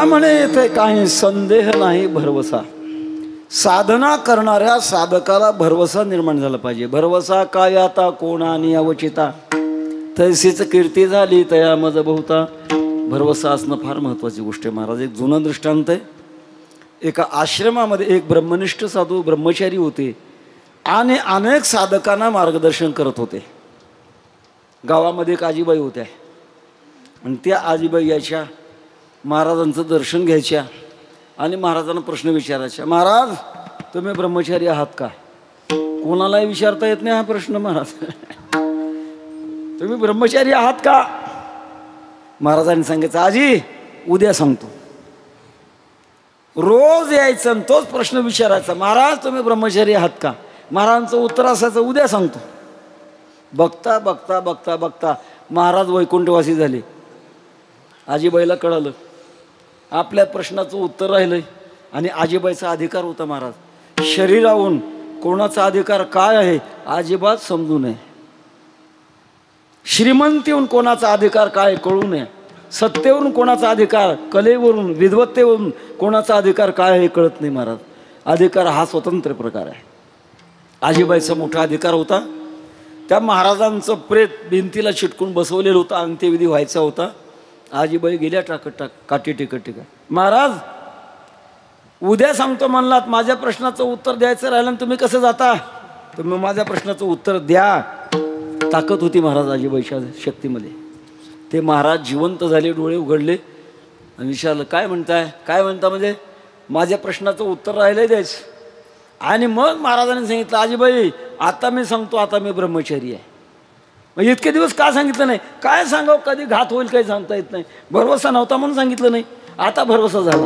म्हणे येथे काही संदेह नाही भरवसा. साधना करणाऱ्या साधकाला भरवसा निर्माण झाला पाहिजे. भरवसा काय आता कोणानी अवचिता, तैसीच कीर्ती झाली तया मज बहुता. भरवसा असणं फार महत्त्वाची गोष्ट आहे. महाराज एक जुनं दृष्टांत आहे. एका आश्रमामध्ये एक ब्रह्मनिष्ठ साधू ब्रह्मचारी होते आणि अनेक साधकांना मार्गदर्शन करत होते. गावामध्ये एक आजीबाई होत्या आणि त्या आजीबाई यायच्या, महाराजांचं दर्शन घ्यायच्या आणि महाराजांना प्रश्न विचारायच्या. महाराज तुम्ही ब्रह्मचारी आहात का? कोणालाही विचारता येत नाही हा प्रश्न. महाराज तुम्ही ब्रह्मचारी आहात का? महाराजांनी सांगितलं आजी उद्या सांगतो. रोज यायचं आणि तोच प्रश्न विचारायचा, महाराज तुम्ही ब्रह्मचारी आहात का? महाराजांचं उत्तर असायचं उद्या सांगतो. बघता बघता बघता बघता महाराज वैकुंठवासी झाले. आजीबाईला कळालं आपल्या प्रश्नाचं उत्तर राहिलंय आणि आजीबाईचा अधिकार होता. महाराज शरीराहून कोणाचा अधिकार काय आहे अजिबात समजू नये. श्रीमंतीहून कोणाचा अधिकार काय कळू नये. सत्तेवरून कोणाचा अधिकार, कलेवरून विद्वत्तेवरून कोणाचा अधिकार काय आहे कळत नाही. महाराज अधिकार हा स्वतंत्र प्रकार आहे. आजीबाईचा मोठा अधिकार होता. त्या महाराजांचं प्रेत भिंतीला चिटकून बसवलेलं होतं. अंत्यविधी व्हायचा होता. आजीबाई गेल्या काठी टिकट. महाराज उद्या सांगतो म्हणलात, माझ्या प्रश्नाचं उत्तर द्यायचं राहिलं आणि तुम्ही कसं जाता? तुम्ही माझ्या प्रश्नाचं उत्तर द्या. ताकद होती महाराज आजीबाईच्या शक्तीमध्ये. ते महाराज जिवंत झाले, डोळे उघडले आणि विचारलं काय म्हणताय? काय म्हणता म्हणजे माझ्या प्रश्नाचं उत्तर राहिलं द्यायचं. आणि मग महाराजांनी सांगितलं आजीबाई आता मी सांगतो, आता मी ब्रह्मचारी आहे. मग इतके दिवस का सांगितलं नाही? काय सांगावं, कधी घात होईल काही सांगता येत नाही. भरवसा नव्हता म्हणून सांगितलं नाही, आता भरवसा झाला.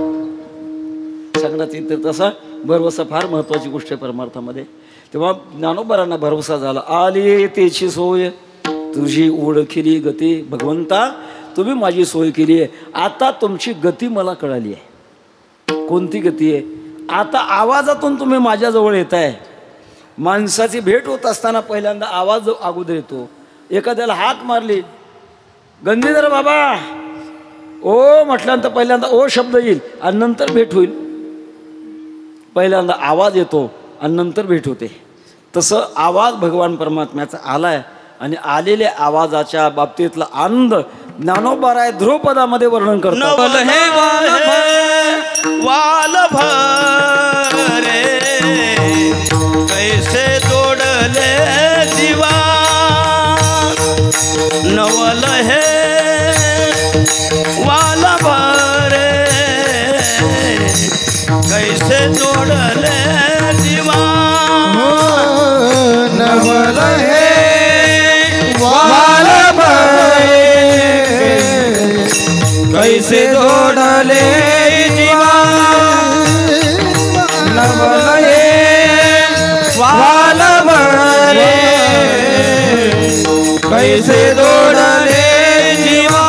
सांगण्यात येते तसा भरवसा फार महत्त्वाची गोष्ट आहे परमार्थामध्ये. तेव्हा ज्ञानोबारांना भरवसा झाला. आली तेची सोय तुझी ओळखिली गती, भगवंता तुम्ही माझी सोय केली आहे. आता तुमची गती मला कळाली आहे. कोणती गती आहे? आता आवाजातून तुम्ही माझ्याजवळ येत आहे. माणसाची भेट होत असताना पहिल्यांदा आवाज अगोदर येतो. एखाद्याला हाक मारली, गंधीधर बाबा ओ म्हटल्यानंतर पहिल्यांदा ओ शब्द येईल आणि नंतर भेट होईल. पहिल्यांदा आवाज येतो आणि नंतर भेट होते. तसं आवाज भगवान परमात्म्याचा आलाय आणि आलेल्या आवाजाच्या बाबतीतला आनंद ज्ञानोबाराय ध्रुवपदामध्ये वर्णन करतात. वाल भरे कैसे जोडले जीवा, नवल हे वाल भरे कैसे जोडले जीवा, नवल हे वाल भरे कैसे जोडले जीवा, नवल हे वाल भरे कैसे जोडले जीवा.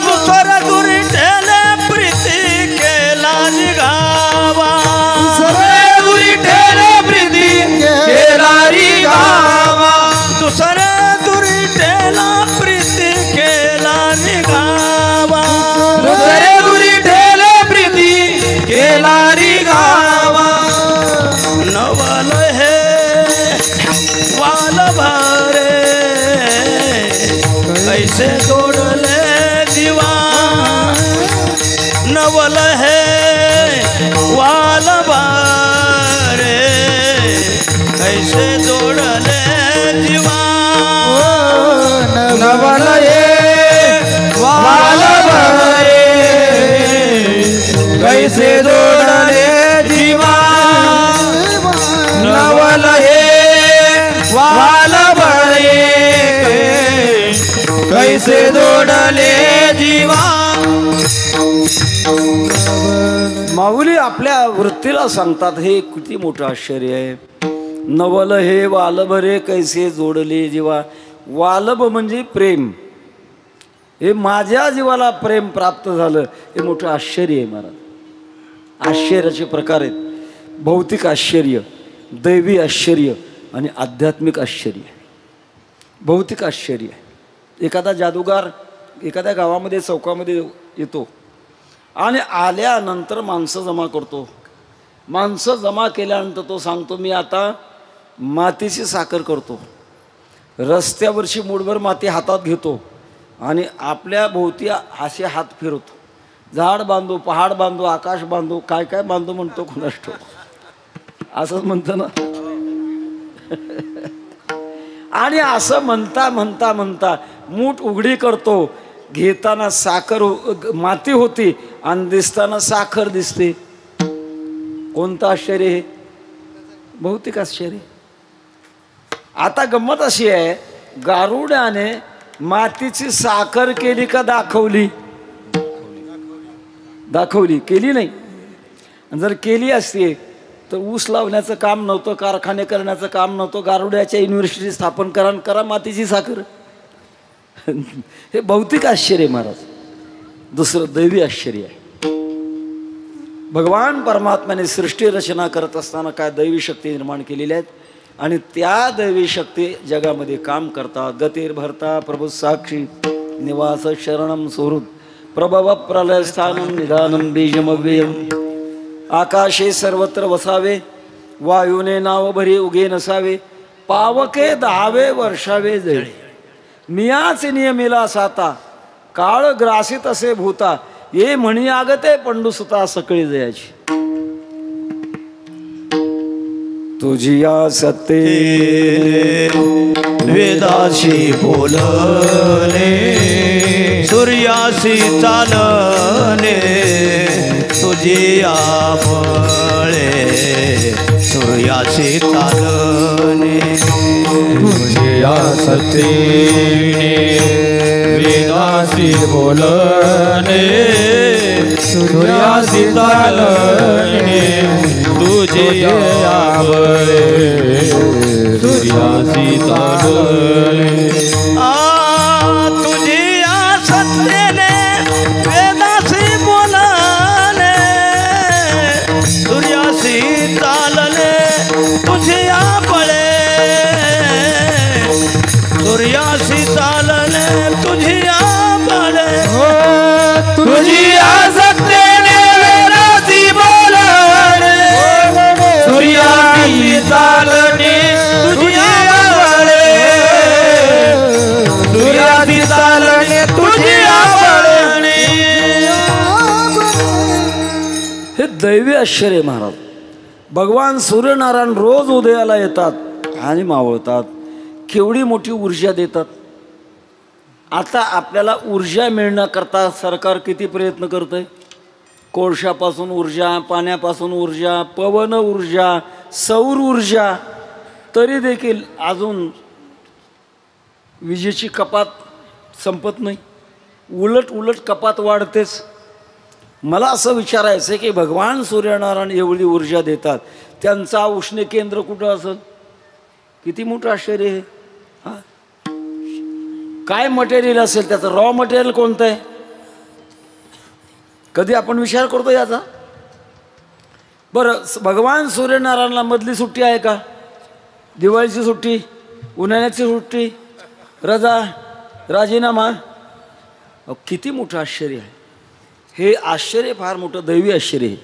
दुसर दुरी ठेले प्रीती केला निघावा, दुरी ठेले प्रीती केलारी गावा, दुसर दुरी ठेला प्रीती केला निघावा, दुरी ठेले प्रीती केलारी गावा, नवल हे वाल भरे कैसे जोडले जीवा, नवल हे वाल भरे कैसे जोडले जीवा, नवल हे वाल भरे कैसे जोडले जीवा, नवल हे वाल भरे कैसे जोडले जीवा. माऊली आपल्या वृत्तीला सांगतात हे किती मोठं आश्चर्य आहे. नवल हे वालभरे कैसे जोडले जीवा. वालभ म्हणजे प्रेम. हे माझ्या जीवाला प्रेम प्राप्त झालं हे मोठं आश्चर्य आहे. महाराज आश्चर्याचे प्रकार आहेत. भौतिक आश्चर्य, दैवी आश्चर्य आणि आध्यात्मिक आश्चर्य. भौतिक आश्चर्य, एखादा जादूगार एखाद्या गावामध्ये चौकामध्ये येतो आणि आल्यानंतर माणसं जमा करतो. माणसं जमा केल्यानंतर तो सांगतो मी आता मातीची साखर करतो. रस्त्यावरची मूठभर माती हातात घेतो आणि आपल्या भोवती असे हात फिरवतो. झाड बांधू, पहाड बांधू, आकाश बांधू, काय काय बांधू म्हणतो कुणास ठाऊक. असंच म्हणतो ना. आणि असं म्हणता म्हणता म्हणता मूठ उघडी करतो. घेताना साखर माती होती आणि दिसताना साखर दिसते. कोणतं आश्चर्य हे? भौतिक आश्चर्य. आता गंमत अशी आहे, गारुड्याने मातीची साखर केली का दाखवली? दाखवली, केली नाही. जर केली असती तर ऊस लावण्याचं काम नव्हतं, कारखाने करण्याचं काम नव्हतं, गारुड्याच्या युनिव्हर्सिटी स्थापन करा करा मातीची साखर. हे भौतिक आश्चर्य महाराज. दुसरं दैवी आश्चर्य आहे. भगवान परमात्म्याने सृष्टी रचना करत असताना काय दैवी शक्ती निर्माण केलेल्या आहेत आणि त्या दैवी शक्ती जगामध्ये काम करतात. गतिर्भरता प्रभू साक्षी निवास शरणम सुहृद प्रभव प्रलय स्थानम निधानम बीजमव्ययम. आकाशे सर्वत्र वसावे, वायूने नाव भरी उगे नसावे, पावके दहावे वर्षावे जळे, मियाच नियमिला साता, काळ ग्रासित असे भूता, ये म्हणी आगते पंडुसुता सकळी जयाची. तुझी या सत्ते वेदाशी बोलणे, सूर्याशी चालणे, तुझी आबळे सूर्याशी चालणे. तुझे या सत्तेने वेदासी बोलणे, सूर्यासी चालणे, तुझे यावळे सूर्यासी चालणे. तुझी या सत्तेने वेदासी बोलणे, सूर्यासी चालणे, तुझे आबळे सूर्यासी चालणे, तुझी आबळे. तुझी आसक्तीने वेदासी बोलणे, सूर्यासी चालणे, तुझी आवळे सूर्यासी चालणे, तुझी आवळे. हे दैवी आश्चर्य महाराज. भगवान सूर्यनारायण रोज उदयाला येतात आणि मावळतात. केवढी मोठी ऊर्जा देतात. आता आपल्याला ऊर्जा मिळण्याकरता सरकार किती प्रयत्न करतंय. कोळशापासून ऊर्जा, पाण्यापासून ऊर्जा, पवन ऊर्जा, सौर ऊर्जा. तरी देखील अजून विजेची कपात संपत नाही. उलट उलट कपात वाढतेच. मला असं विचारायचं आहे की भगवान सूर्यनारायण एवढी ऊर्जा देतात, त्यांचा उष्ण केंद्र कुठं असेल? किती मोठं आश्चर्य आहे. हां, काय मटेरियल असेल त्याचं? रॉ मटेरियल कोणतं आहे? कधी आपण विचार करतो याचा? बरं, भगवान सूर्यनारायणला मधली सुट्टी आहे का? दिवाळीची सुट्टी, उन्हाळ्याची सुट्टी, रजा, राजीनामा. किती मोठं आश्चर्य आहे. हे आश्चर्य फार मोठं दैवी आश्चर्य आहे.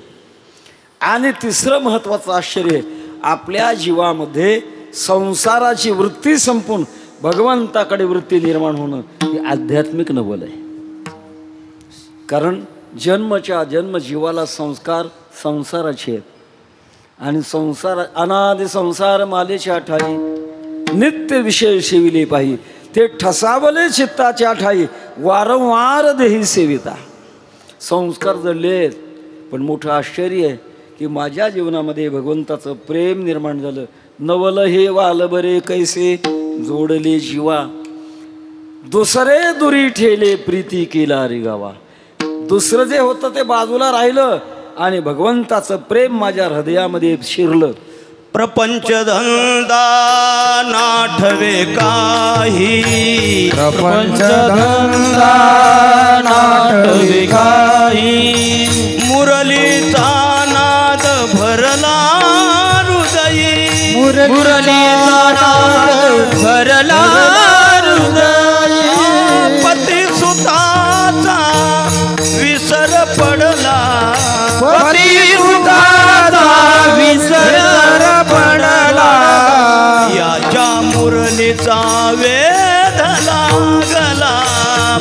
आणि तिसरं महत्त्वाचं आश्चर्य, आपल्या जीवामध्ये संसाराची वृत्ती संपून भगवंताकडे वृत्ती निर्माण होणं हे आध्यात्मिक नवल आहे. कारण जन्मच्या जन्म जीवाला संस्कार संसाराचे आहेत आणि संसार अनादि संसार मालेच्या ठाई नित्य विषय सेविले पाही, ते ठसावले चित्ताच्या ठाई वारंवार देही सेविता. संस्कार जडले पण मोठं आश्चर्य आहे की माझ्या जीवनामध्ये भगवंताचं प्रेम निर्माण झालं. नवल हे वाल बरे कैसे जोडले जीवा, दुसरे दुरी ठेले प्रीती केला रे गावा. दुसरं जे होतं ते बाजूला राहिलं आणि भगवंताचं प्रेम माझ्या हृदयामध्ये शिरलं. प्रपंच धंदा नाठवे काही, प्रपंच धंदा नाटवे काही, मुरलीचा नाद भरला हृदयी, मुरलीचा नाद भरला हृदयी. पती सुताचा विसर पड पडला पती सुखाचा विसर पडला याच्या मुरलीचा वेध लागला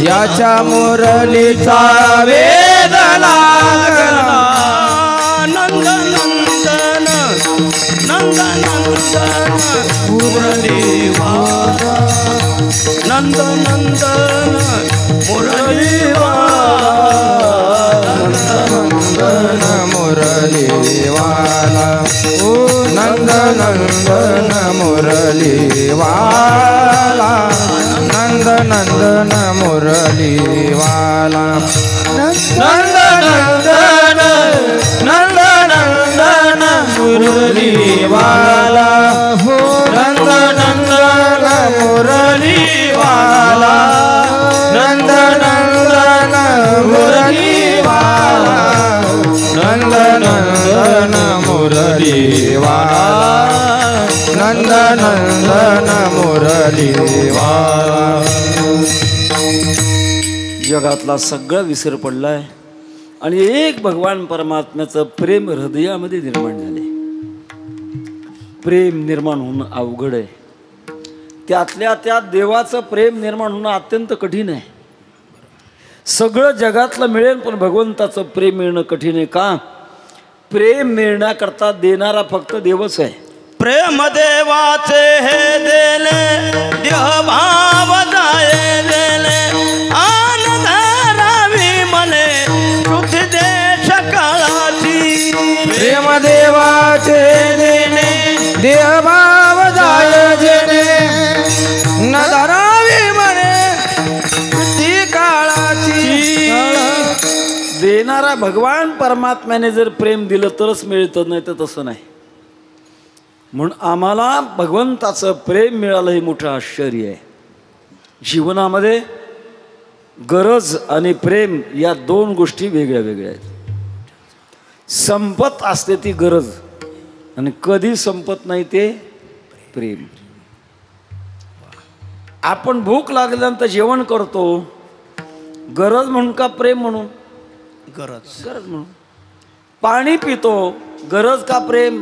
याच्या मुरलीचा वेध लागला नंद नंदन नंद नंदन मुरली वाला नंद नंदन मुरली नंदन मुरलीवाला ओ नंद नंदन मुरलीवाला नंद नंदन मुरलीवाला नंद नंदन नंद नंदन मुरलीवाला हो नंद नंदन मुरलीवाला नंद नंदन मुरलीवाला नंद नंदन मुरलीवाला नंद नंदन मुरलीवाला जगातला सगळा विसर पडलाय आणि एक भगवान परमात्म्याचं प्रेम हृदयामध्ये निर्माण झाले. प्रेम निर्माण होणं अवघड आहे. त्यातल्या त्यात देवाचं प्रेम निर्माण होणं अत्यंत कठीण आहे. सगळं जगातलं मिळेल पण भगवंताचं प्रेम मिळणं कठीण आहे. का? प्रेम मिळण्याकरता देणारा फक्त देवच आहे. प्रेम देवाचे हे देले देहभाव जाये देले आनंद रावी मने शुद्ध देश काळाची प्रेम देवाचे देणे देहभाव जाय जेणे न धरावी म्हणे ती काळाची. देणारा भगवान परमात्म्याने जर प्रेम दिलं तरच मिळतं, नाही तर तसं नाही. म्हणून आम्हाला भगवंताचं प्रेम मिळालं हे मोठं आश्चर्य आहे. जीवनामध्ये गरज आणि प्रेम या दोन गोष्टी वेगळ्या वेगळ्या आहेत. संपत असते ती गरज आणि कधी संपत नाही ते प्रेम. आपण भूक लागल्यानंतर जेवण करतो गरज म्हणून का प्रेम म्हणून? गरज म्हणून. पाणी पितो गरज का प्रेम?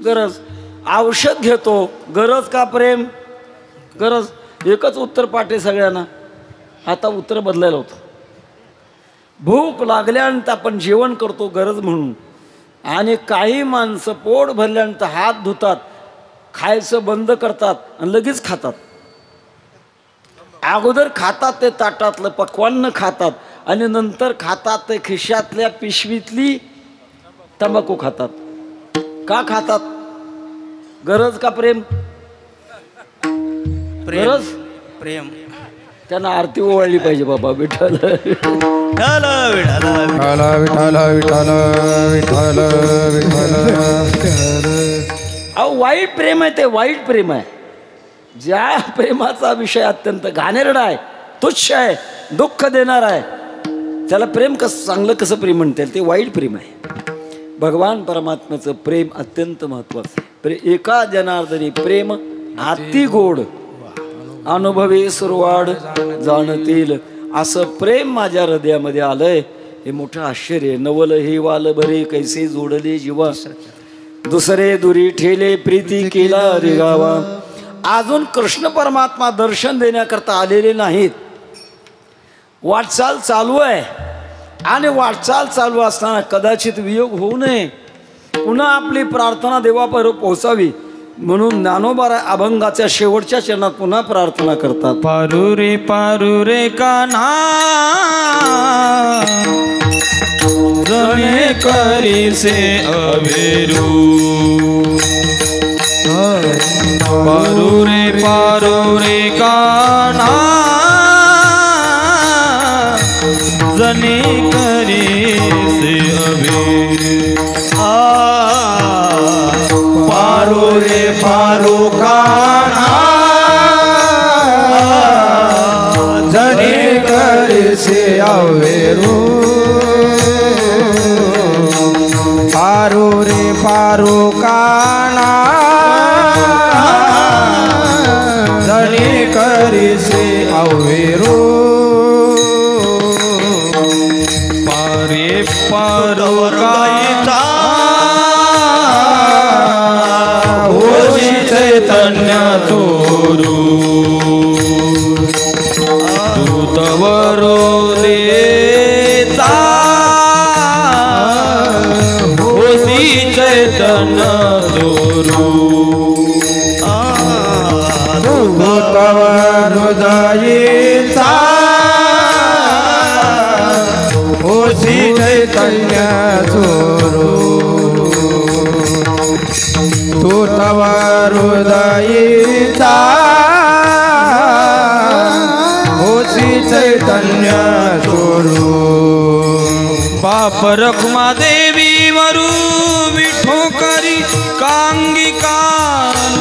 गरज. औषध घेतो गरज का प्रेम? गरज. एकच उत्तर पाठे सगळ्यांना. आता उत्तर बदलायला होतं. भूक लागल्यानंतर आपण जेवण करतो गरज म्हणून आणि काही माणसं पोट भरल्यानंतर हात धुतात, खायचं बंद करतात आणि लगेच खातात. अगोदर खातात ते ताटातलं पक्वान्न खातात आणि नंतर खातात ते खिशातल्या पिशवीतली तंबाखू खातात. का खातात? गरज का प्रेम? गरज. प्रेम. त्यांना आरती ओवाळली पाहिजे बाबा. विठ्ठल विठ्ठल विठ्ठल विठ्ठल विठ्ठल विठ्ठल. अहो वाईट प्रेम आहे ते. वाईट प्रेम आहे. ज्या प्रेमाचा विषय अत्यंत घाणेरडा आहे, तुच्छ आहे, दुःख देणार आहे, त्याला प्रेम कसं चांगलं कसं प्रेम म्हणता येईल? ते वाईट प्रेम आहे. भगवान परमात्म्याचं प्रेम अत्यंत महत्वाचं आहे. एका जनार्दनी प्रेम अति गोड अनुभवे सुरवाड जाणतील असं प्रेम माझ्या हृदयामध्ये आलंय. हे मोठं आश्चर्य. नवल हे वाल भरे कैसे जोडले जीवा दुसरे दुरी ठेले प्रीती केला रे गावा. अजून कृष्ण परमात्मा दर्शन देण्याकरता आलेले नाहीत. वाटचाल चालू आहे आणि वाटचाल चालू असताना कदाचित वियोग होऊ नये. पुन्हा आपली प्रार्थना देवापर्यंत पोहोचावी म्हणून ज्ञानोबा अभंगाच्या शेवटच्या चरणात पुन्हा प्रार्थना करतात. पारू रे कान्हा जणे करीसे अवेरू. पारू रे कान्हा जने करीसे अवेरू. पारू कान्हा जने करीसे अवेरू. पारू कान्हा जने करीसे अवेरू. पारे पारुका होशी चैतन्य चोरू दूतवरो देता होशी चैतन्य चोरू दूतवरो दयेचा होशी चैतन्य चोरू तू तव हृदयीचा होशी चैतन्य चोरू बाप रखुमा देवी वरू विठो करी कांगिकारू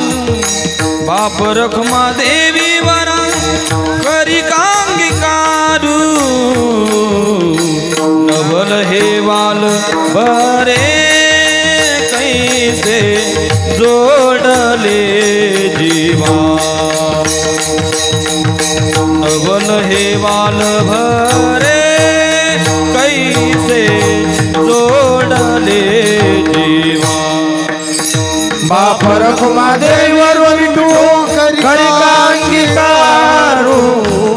बाप रखुमा देवी वरा करी कांगिकारू नवल हे वाल बरे कैसे जोडले जीवा नवल हे वाल भरे कैसे जोडले जीवा बाप रखुमा देवर विठू करी कांगिकारू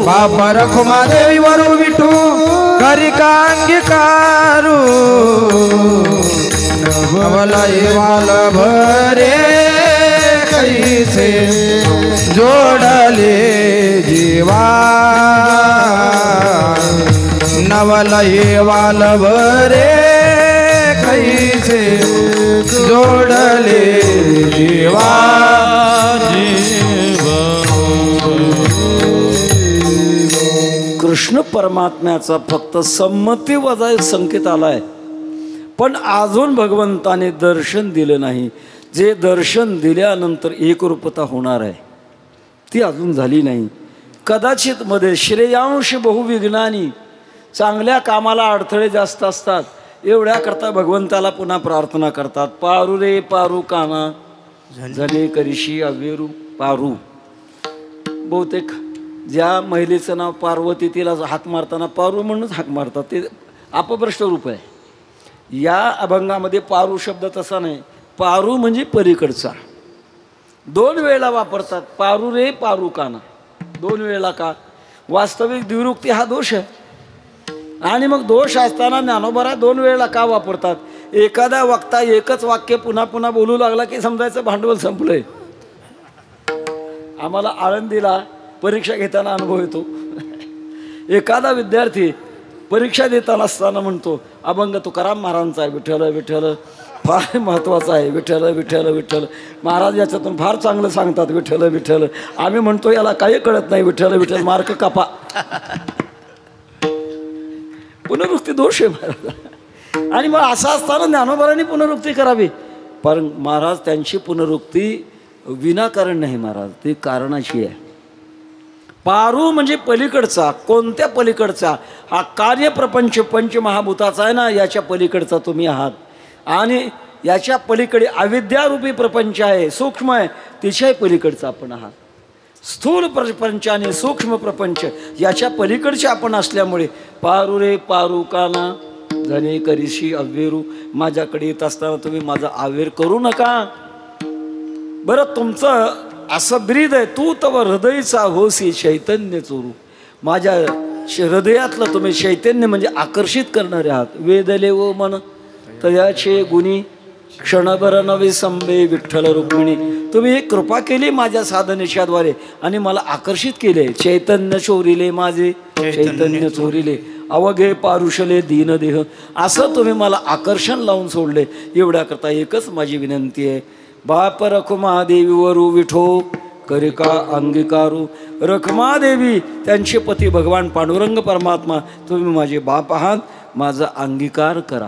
बाप रखुमा देवर विठू करी कांगिकारू नवलाई वाल भरे कैसे जोडले जीवा नवलाई वाल भरे कैसे जोडले जीवा कृष्ण परमात्म्याचा फक्त संमती वजा एक संकेत आलाय, पण अजून भगवंताने दर्शन दिलं नाही. जे दर्शन दिल्यानंतर एकरूपता होणार आहे ती अजून झाली नाही. कदाचित मध्ये श्रेयांश बहुविघ्नानी चांगल्या कामाला अडथळे जास्त असतात, एवढ्याकरता भगवंताला पुन्हा प्रार्थना करतात. पारू रे पारू काना झले करिशी अवेरू पारू. बहुतेक ज्या महिलेचं नाव पार्वती तिला हाक मारताना पारू म्हणूनच हाक मारतात, ते अपभ्रष्ट रूप आहे. या अभंगामध्ये पारू शब्द तसा नाही, पारू म्हणजे पलीकडचा. दोन वेळेला वापरतात, पारू रे पारू काना. दोन वेळेला का? वास्तविक द्विरुक्ती हा दोष आहे. आणि मग दोष असताना ज्ञानोबरा दोन वेळेला का वापरतात? एखादा वक्ता एकच वाक्य पुन्हा पुन्हा बोलू लागला की समजायचं भांडवल संपलंय. आम्हाला आळंदीला परीक्षा घेताना अनुभव येतो. एखादा विद्यार्थी परीक्षा देताना असताना म्हणतो अभंग तुकाराम महाराजांचा आहे, विठ्ठल विठ्ठल फार महत्त्वाचा आहे, विठ्ठल विठ्ठल विठ्ठल. महाराज याच्यातून फार चांगलं सांगतात, विठ्ठल विठ्ठल. आम्ही म्हणतो याला काही कळत नाही, विठ्ठल विठ्ठल, मार्क कापा. पुनरुक्ती दोष आहे महाराज. आणि मग असं असताना ज्ञानोबारांनी पुनरुक्ती करावी, पण महाराज त्यांची पुनरुक्ती विनाकारण नाही महाराज, ती कारणाची आहे. पारू म्हणजे पलीकडचा. कोणत्या पलीकडचा? हा कार्यप्रपंच पंचमहाभूताचा आहे ना, याच्या पलीकडचा तुम्ही आहात. आणि याच्या पलीकडे अविद्यारूपी प्रपंच आहे, सूक्ष्म आहे, तिच्याही पलीकडचा आपण आहात. स्थूल प्रपंच आणि सूक्ष्म प्रपंच याच्या पलीकडचे आपण असल्यामुळे पारू रे पारू काना झले करिशी अवेरू. माझ्याकडे येत असताना तुम्ही माझा आवेर करू नका. बरं, तुमचं असं ब्रीद आहे, तू तव हृदयचा होसी चैतन्य चोरू. माझ्या हृदयातलं तुम्ही चैतन्य म्हणजे आकर्षित करणारे आहात. वेदले व मन तयाचे गुणी क्षणभर नवे संबे विठ्ठल रुक्मिणी. तुम्ही एक कृपा केली माझ्या साधनेच्याद्वारे आणि मला आकर्षित केले. चैतन्य चोरिले माझे चैतन्य चोरिले अवघे पारुषले दीनदेह. असं तुम्ही मला आकर्षण लावून सोडले. एवढ्याकरता एकच माझी विनंती आहे, बाप रखुमादेवी वरू विठो करिका अंगीकारू. रखुमादेवी त्यांचे पती भगवान पांडुरंग परमात्मा, तुम्ही माझे बाप आहात, माझा अंगीकार करा.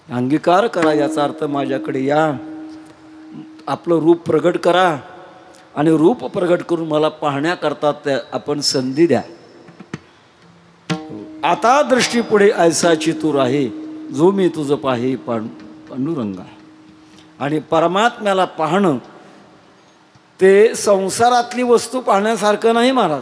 अंगीकार करा याचा अर्थ माझ्याकडे या, आपलं रूप प्रगट करा आणि रूप प्रगट करून मला पाहण्याकरता त्या आपण संधी द्या. आता दृष्टी पुढे ऐसाची तू राही, जो मी तुझं पाहे पांडुरंगा. आणि परमात्म्याला पाहणं ते संसारातली वस्तू पाहण्यासारखं नाही महाराज.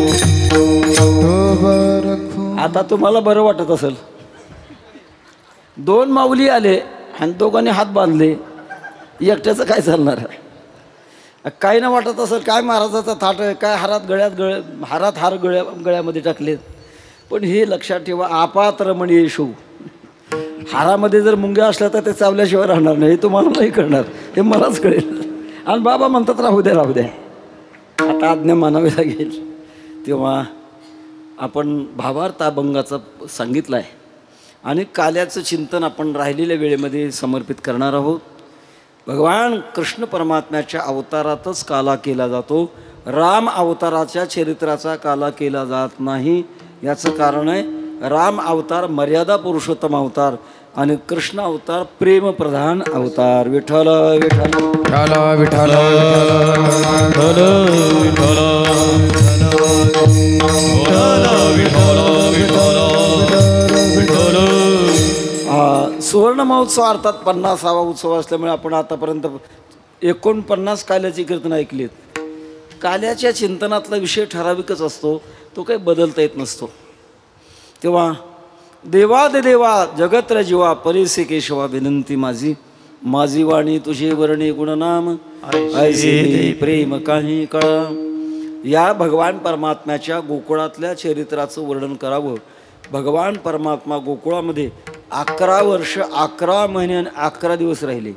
आता तुम्हाला बरं वाटत असेल, 2 माऊली आले आणि दोघांनी हात बांधले, एकट्याचं काय चालणार आहे? काही ना वाटत असेल काय महाराजाचा थाट आहे, काय हारात हार गळ्यामध्ये टाकलेत. पण हे लक्षात ठेवा, आपात रमणी येशू. हारामध्ये जर मुंग्या असल्या तर ते चावल्याशिवाय राहणार नाही, हे तुम्हाला नाही कळणार, हे मलाच कळेल. आणि बाबा म्हणतात राहू द्या राहू द्या, आता आज्ञा मानावी लागेल. तेव्हा आपण भावार्थ अभंगाचं सांगितलं आहे आणि काल्याचं चिंतन आपण राहिलेल्या वेळेमध्ये समर्पित करणार आहोत. भगवान कृष्ण परमात्म्याच्या अवतारातच काला केला जातो, राम अवताराच्या चरित्राचा काला केला जात नाही. याचं कारण आहे, राम अवतार मर्यादा पुरुषोत्तम अवतार आणि कृष्ण अवतार प्रेमप्रधान अवतार. विठ्ठल विठ्ठल विठ्ठल सुवर्ण महोत्सव अर्थात 50वा उत्सव असल्यामुळे आपण आतापर्यंत 49 काल्याची कीर्तन ऐकलीत. काल्याच्या चिंतनातला विषय ठराविकच असतो, तो काही बदलता येत नसतो. तेव्हा देवा जगत्र जीवा परेसे केशवा विनंती माझी, माझी वाणी तुझे वर्णे गुणनाम ऐसे प्रेम काही कळा. या भगवान परमात्म्याच्या गोकुळातल्या चरित्राचं वर्णन करावं. भगवान परमात्मा गोकुळामध्ये 11 वर्ष 11 महिने आणि 11 दिवस राहिले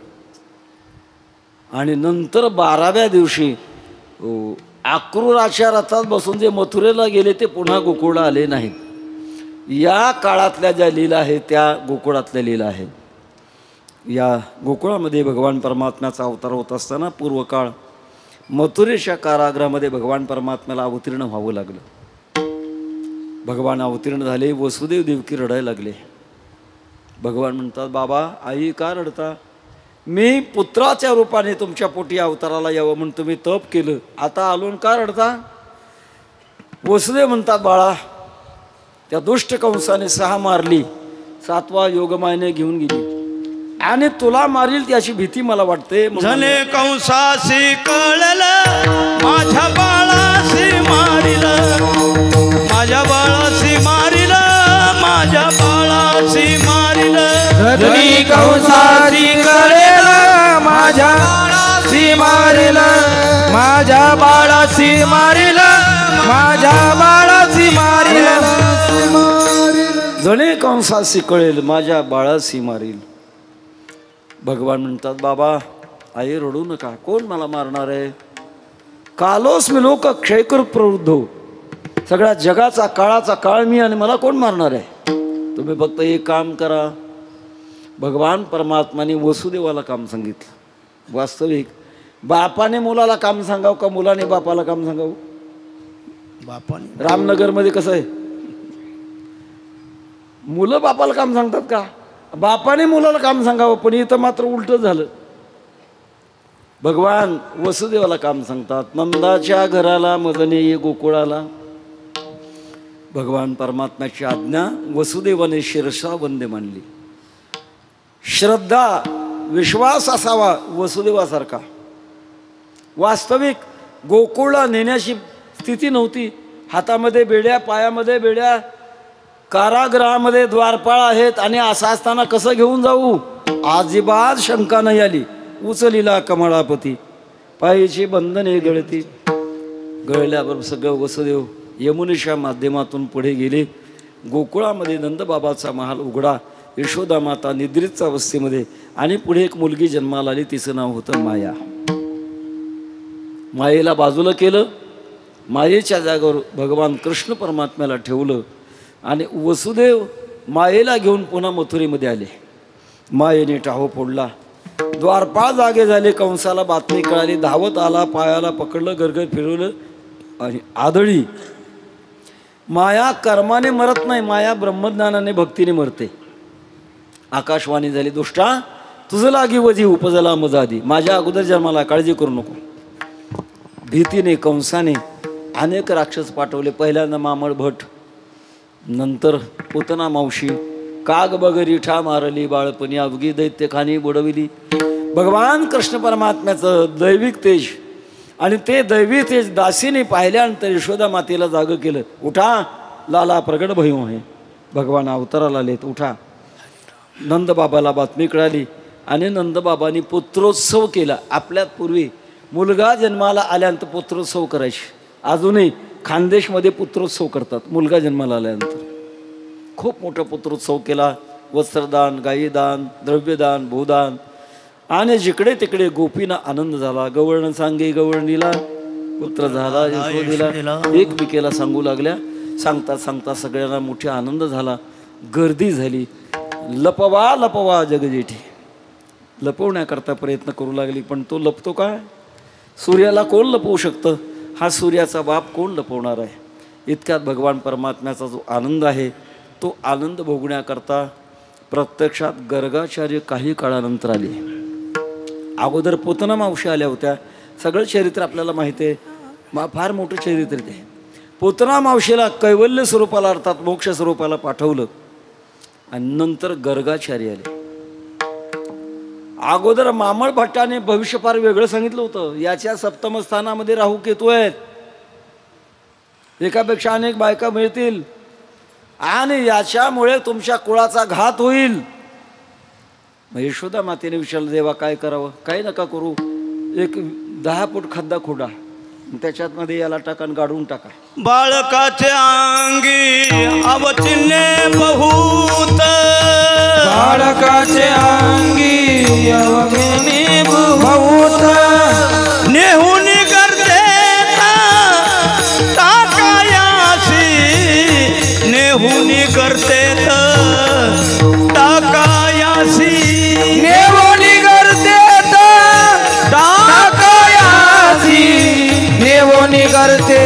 आणि नंतर 12व्या दिवशी अक्रूराच्या रथात बसून जे मथुरेला गेले ते पुन्हा गोकुळला आले नाहीत. या काळातल्या ज्या लीला आहेत त्या गोकुळातल्या लीला आहेत. या गोकुळामध्ये भगवान परमात्म्याचा अवतार होत असताना पूर्वकाळ मथुरेच्या कारागृहामध्ये भगवान परमात्म्याला अवतीर्ण व्हावं लागलं. भगवान अवतीर्ण झाले, वसुदेव देवकी रडायला लागले. भगवान म्हणतात, बाबा आई का रडता? मी पुत्राच्या रूपाने तुमच्या पोटी अवताराला यावं म्हणून तुम्ही तप केलं, आता आलोन का रडता? वसुदेव म्हणतात, बाळा त्या दुष्ट कंसाने 6 मारली, 7वा योगमायेने घेऊन गेली आणि तुला मारील त्याची भीती मला वाटते. झाले कंसासी कळलं माझ्या बाळासी मारिल, माझ्या बाळासी मारिल, माझ्या बाळासी मारिल. धनी कंसाची कळेल माझ्या बाळासी मारिल, माझ्या बाळासी मारिल, माझ्या बाळासी मारिल. जणे कंसासी कळेल माझ्या बाळासी मारील. भगवान म्हणतात, बाबा आई रडू नका, कोण मला मारणार आहे? कालोस मी लोक क्षयकृत प्रवृद्धो, सगळ्या जगाचा काळाचा काळ मी आणि मला कोण मारणार आहे? तुम्ही फक्त एक काम करा. भगवान परमात्माने वसुदेवाला काम सांगितलं. वास्तविक बापाने मुलाला काम सांगावं का मुलाने बापाला काम सांगावं? बापाने. रामनगरमध्ये कसं आहे, मुलं बापाला काम सांगतात का? बापाने मुलाला काम सांगावं. पण इथं मात्र उलटं झालं. भगवान वसुदेवाला काम सांगतात. नंदाच्या घराला मदने ये गोकुळाला. भगवान परमात्म्याची आज्ञा वसुदेवाने शिरसा वंदे मानली. श्रद्धा विश्वास असावा वसुदेवासारखा. वास्तविक गोकुळला नेण्याची स्थिती नव्हती. हातामध्ये बेड्या, पायामध्ये बेड्या, कारागृहामध्ये द्वारपाळ आहेत आणि असं असताना कसं घेऊन जाऊ? अजिबात शंका नाही आली. उचलिला कमळापती, पायीची बंधने गळती. गळल्याबरोबर सगळं वसुदेव यमुनेच्या माध्यमातून पुढे गेले. गोकुळामध्ये नंदबाबाचा महाल उघडा. यशोदा माता निद्रितच्या अवस्थेमध्ये आणि पुढे एक मुलगी जन्माला आली. तिचं नाव होतं माया. मायेला बाजूला केलं. मायेच्या जागेवर भगवान कृष्ण परमात्म्याला ठेवलं आणि वसुदेव मायेला घेऊन पुन्हा मथुरेमध्ये आले. मायेने टाहो फोडला. द्वारपाळ जागे झाले. कंसाला बातमी कळाली. धावत आला, पायाला पकडलं, गरगर फिरवलं आणि आदळी. माया कर्माने मरत नाही, माया ब्रह्मज्ञानाने भक्तीने मरते. आकाशवाणी झाली, दुष्टा तुझं लागी वजी उपजला मजादी, माझ्या अगोदर जन्माला काळजी करू नको. भीतीने कंसाने अनेक राक्षस पाठवले. पहिल्यांदा मामळ भट, नंतर पुतना मावशी, काग बगरी ठा मारली, बाळपणी अवघी दैत्यखानी बुडविली. भगवान कृष्ण परमात्म्याचं दैविक तेज आणि ते दैवी तेज दासीने पाहिल्यानंतर यशोदा मातेला जागं केलं. उठा, लाला प्रगट भयो आहे. भगवान अवताराला आलेत, उठा. नंदबाबाला बातमी कळाली आणि नंदबाबांनी पुत्रोत्सव केला. आपल्यात पूर्वी मुलगा जन्माला आल्यानंतर पुत्रोत्सव करायचे. अजूनही खानदेशमध्ये पुत्रोत्सव करतात. मुलगा जन्माला आल्यानंतर खूप मोठा पुत्रोत्सव केला. वस्त्रदान, गायीदान, द्रव्यदान, भूदान आणि जिकडे तिकडे गोपीना आनंद झाला. गवळण सांगे गवळणीला पुत्र झाला, यशोदीला एकमेकीला सांगू लागल्या. सांगता सांगता सगळ्यांना मोठा आनंद झाला. गर्दी झाली. लपवा लपवा जगजेठी लपवण्याकरता प्रयत्न करू लागली. पण तो लपतो काय? सूर्याला कोण लपवू शकतं? हा सूर्याचा बाप कोण लपवणार आहे? इतक्यात भगवान परमात्म्याचा जो आनंद आहे तो आनंद भोगण्याकरता प्रत्यक्षात गर्गाचार्य काही काळानंतर आले. अगोदर पोतना मावशी आल्या होत्या. सगळं चरित्र आपल्याला माहिती आहे. फार मोठं चरित्र ते. पोतना मावशीला कैवल्य स्वरूपाला अर्थात मोक्ष स्वरूपाला पाठवलं आणि नंतर गर्गाचार्य आले. अगोदर मामळ भट्टाने भविष्य फार वेगळं सांगितलं होतं. याच्या सप्तम स्थानामध्ये राहू केतू आहेत. एकापेक्षा अनेक बायका मिळतील आणि याच्यामुळे तुमच्या कुळाचा घात होईल. मग यशोदा मातेने विचारलं, देवा काय करावं? काही नका करू, एक 10 फूट खड्डा खोडा, त्याच्यात मध्ये याला टाका आणि गाडून टाका. बाळकाचे अंगी अवचिन्ने बहुत, बाळकाचे अंगी अवघेने बहुत, नेहुनी करते टाकायासी, नेहुनी करते टाकायासी, नेवोनी करते टाकायासी, नेवोनी करते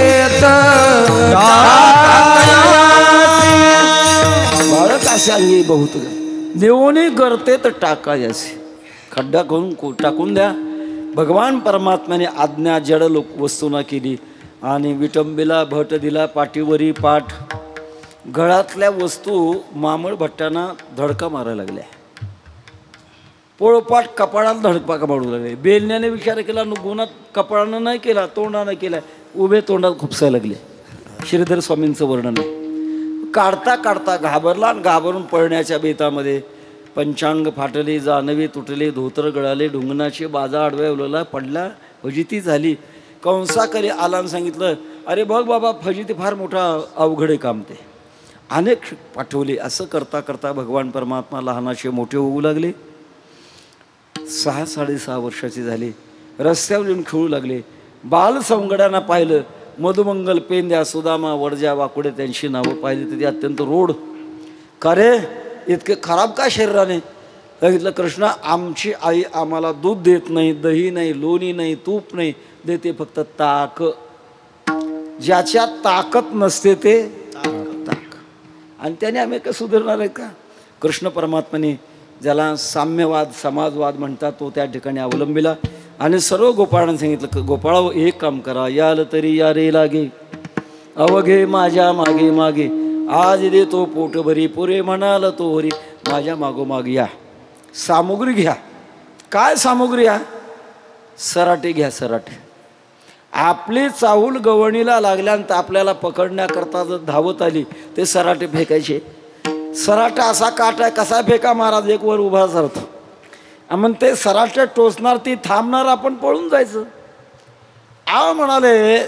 बाळक असे अंगी बहुत, नेवोनी करते तर टाकायासी, खड्डा करून टाकून द्या. भगवान परमात्म्याने आज्ञा जड लोक वस्तूंना केली आणि विटंबीला भट दिला पाठीवरी पाठ. गळातल्या वस्तू मामळ भट्टांना धडका मारायला लागल्या. पोळपाट कपाळाला धडका मारू लागले. बेलण्याने विचार केला, गुणात कपाळानं नाही केला, तोंडानं केला, उभे तोंडात खुपसायला लागले. श्रीधर स्वामींचं वर्णन आहे. काढता काढता घाबरला आणि घाबरून पळण्याच्या बेतामध्ये पंचांग फाटले, जानवे तुटले, धोतर गळाले, ढुंगणाचे बाजा आडव्या उलला पडला, फजिती झाली. कंसाकडे आला आणि सांगितलं, अरे बघ बाबा, फजिती फार मोठा अवघडे काम ते. अनेक पाठवले. असं करता करता भगवान परमात्मा लहानाचे मोठे होऊ लागले. 6-6.5 वर्षाचे झाले. रस्त्यावर येऊन खेळू लागले. बालसवंगड्यांना पाहिलं. मधुमंगल, पेंद्या, सुदामा, वडजा, वाकुडे त्यांची नावं पाहिली तर ती अत्यंत रोड. का रे इतके खराब का शरीराने? सांगितलं, कृष्णा आमची आई आम्हाला दूध देत नाही, दही नाही, लोणी नाही, तूप नाही, देते फक्त ताक. ज्याच्यात ताकद नसते ते ताक. आणि त्याने आम्ही का सुधारणार आहे का? कृष्ण परमात्म्याने ज्याला साम्यवाद समाजवाद म्हणतात तो त्या ठिकाणी अवलंबिला आणि सर्व गोपाळांना सांगितलं, गोपाळा एक काम करा, याल तरी या रे लागे, अवघे माझ्या मागे मागे, आज देतो पोट भरी, पुरे म्हणाल तो हरी, माझ्या मागोमाग या. सामुग्री घ्या. काय सामुग्री? या सराटे घ्या. सराटे. आपली चाहूल गवणीला लागल्यानंतर आपल्याला पकडण्याकरता जर धावत आली ते सराटे फेकायचे. सराटा असा काट आहे, कसा फेका महाराज, एक वर उभा सरतो. मग ते सराटे टोचणार, ती थांबणार, आपण पळून जायचं. आव म्हणाले,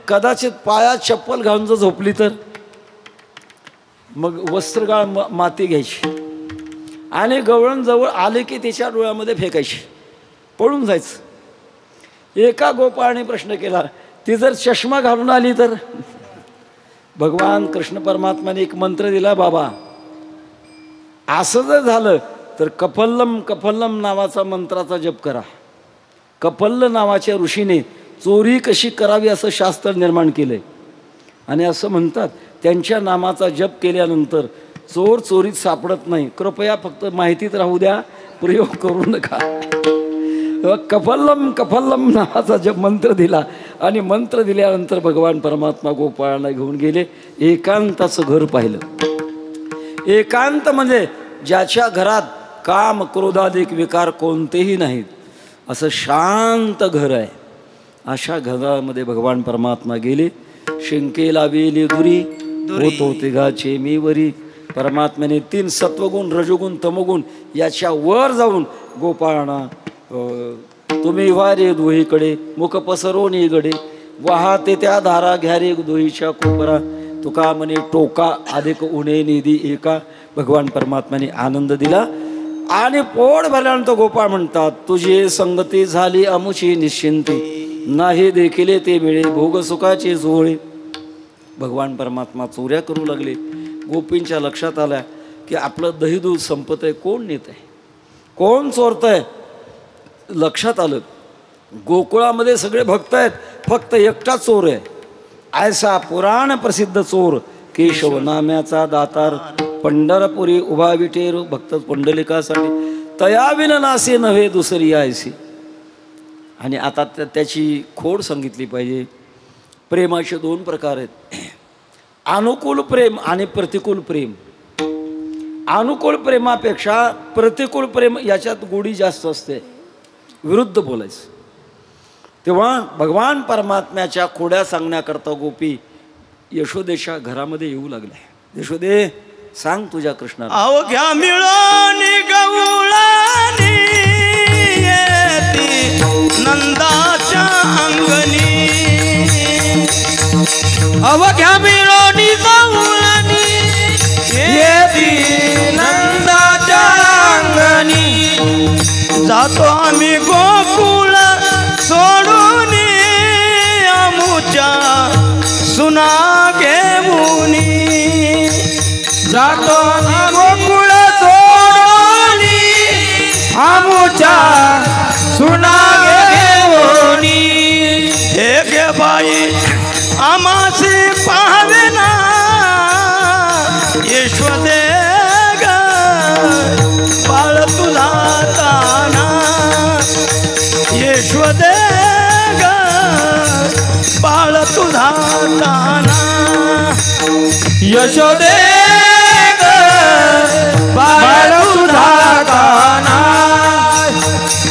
कदाचित पायात चप्पल घालून जर झोपली तर मग वस्त्रगाळ माती घ्यायची आणि गवळण जवळ आले की त्याच्या डोळ्यामध्ये फेकायची, पळून जायचं. एका गोपाळाने प्रश्न केला, ती जर चष्मा घालून आली तर? भगवान कृष्ण परमात्म्याने एक मंत्र दिला, बाबा असं जर झालं तर कफल्लम कफल्लम नावाचा मंत्राचा जप करा. कफल्ल नावाच्या ऋषीने चोरी कशी करावी असं शास्त्र निर्माण केलंय आणि असं म्हणतात त्यांच्या नामाचा जप केल्यानंतर चोर चोरीत सापडत नाही. कृपया फक्त माहितीत राहू द्या, प्रयोग करू नका. कफल्लम कफल्लम नावाचा जप मंत्र दिला आणि मंत्र दिल्यानंतर भगवान परमात्मा गोपाळांना घेऊन गेले. एकांताचं घर पाहिलं. एकांत म्हणजे ज्याच्या घरात काम क्रोधाधिक विकार कोणतेही नाहीत असं शांत घर आहे. अशा घरामध्ये भगवान परमात्मा गेले. शिंकेला वेली दुरी होतो तिघाचे मी वरी, परमात्म्याने 3 सत्वगुण रजोगुण तमोगुण याच्या वर जाऊन गोपाळांना तुम्ही वारे दोहीकडे मुख पसरवून गडे वाहते त्या धारा घ्या रे दोहीच्या कोपरा तुका म्हणे टोका अधिक उणे निधी एका. भगवान परमात्म्याने आनंद दिला आणि पोट भरल्यानंतर गोपाळ म्हणतात तुझी संगती झाली अमुची निश्चिंती नाही देखील ते मिळे भोग सुखाचे जोळे. भगवान परमात्मा चोऱ्या करू लागले. गोपींच्या लक्षात आल्या की आपलं दही दूध संपत आहे, कोण नेत आहे, कोण चोरत आहे. लक्षात आलं गोकुळामध्ये सगळे भक्त आहेत, फक्त एकटा चोर आहे. ऐसा पुराण प्रसिद्ध चोर केशव नाम्याचा दातार पंढरपुरी उभा विटेर भक्त पुंडलिकासाठी तयाविन नासे नव्हे दुसरी आयसी. आणि आता त्याची खोड सांगितली पाहिजे. प्रेमाचे 2 प्रकार आहेत, अनुकूल प्रेम आणि प्रतिकूल प्रेम. अनुकूल प्रेमापेक्षा प्रतिकूल प्रेम याच्यात गोडी जास्त असते, विरुद्ध बोलायचं. तेव्हा भगवान परमात्म्याच्या खोड्या सांगण्याकरता गोपी यशोदेच्या घरामध्ये येऊ लागल्या. यशोदे सांग तुझ्या कृष्णाला. अवघ्या मिळून गवळणी येती नंदाच्या अंगणी अवघ्या मिळोनी गवळणी येती नंदाच्या अंगणी जातो आम्ही गोकुळ सोडून आमुच्या सुना घेऊन जातो गोकुळ सोडून आमुच्या सुना घेऊन हे गे बाई आमासी पाहावे ना यशोदे ग बाळ तुला ताना यशोदे ग बाळ तुझा ताना यशोदे ग बाळ तुझा काना